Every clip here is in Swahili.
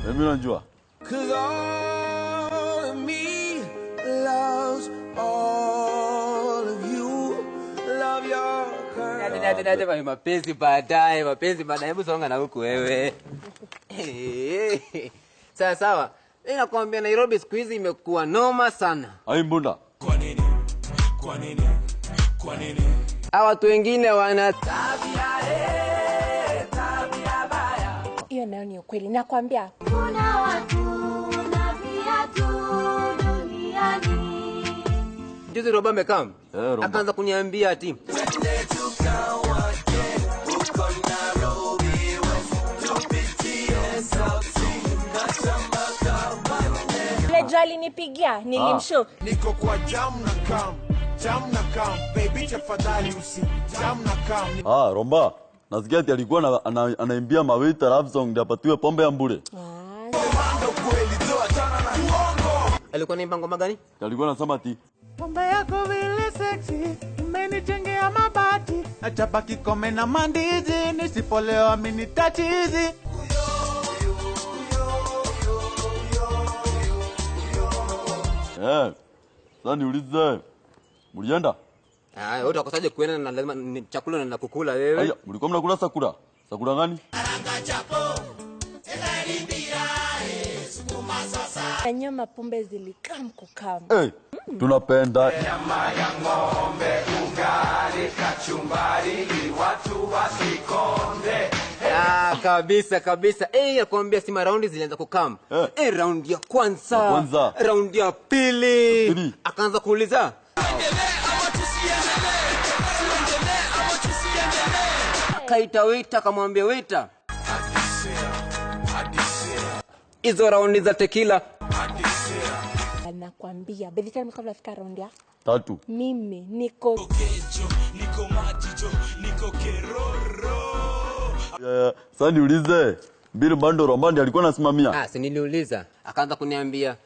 Mimi najua. Cause all of me loves all of you. Love your curve. Ndio mapenzi baadaye, hebu songa na huku wewe. Sawa sawa. Ninakwambia Nairobi siku hizi imekuwa noma sana. Ai mbunda. Kwa nini? Hawa watu wengine wana tabia baya. Hiyo nayo ni ukweli. Nakwambia kuna watu na viatu duniani. Juzi Roba amekam. Akaanza kuniambia ati Lejali nipigia, nilimshow. Niko kwa jam na kam, baby tafadhali usi jam na kam. Romba. Nasikia ati alikuwa anaimbia mawita love song ndio apatiwe pombe ya mbure. alikuwa ni mpango magani? Alikuwa anasema ati pombe yako vile sexy umenijengea mabati atabaki kome na mandizi nisipolewa mimi tatizi. Sasa niulize. Mulienda? Wewe utakosaje kuenda na lazima chakula na kukula wewe? Aya, mlikuwa mnakula sakura? Sakura gani? Nyama pombe zilikam kukam. Tunapenda nyama ya ng'ombe, ugali, kachumbari, watu wasikonde. Kabisa. Nakwambia si raundi zilianza kukam. Round ya kwanza. Round ya pili. Akaanza kuuliza. Kaita waiter akamwambia waiter. Hizo raundi za tequila. Nakwambia by the time kabla fika round ya 3 mimi niko kejo, niko majijo, niko keroro. Sasa niulize. Bill Bando Romani alikuwa anasimamia? Si niliuliza. Akaanza kuniambia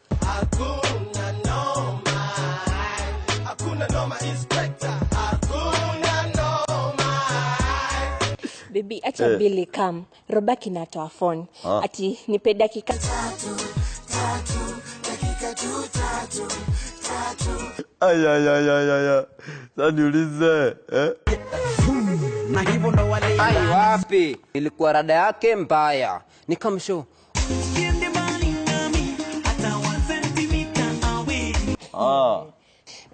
Hakuna noma inspector. Hakuna noma. Baby acha Billy come. Robaki natoa phone. Ati nipe dakika 3. Dakika 3. Aya. Sasa niulize. Na hivyo ndo wale wapi? Ilikuwa rada yake mbaya. Nikamshow.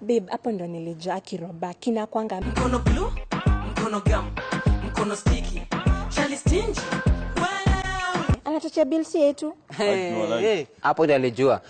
Babe hapo ndo nilijua Robaki na kwanga mkono blue, mkono gum, mkono sticky. Charlie stingy. anatocha bills yetu. Hapo ndo alijua.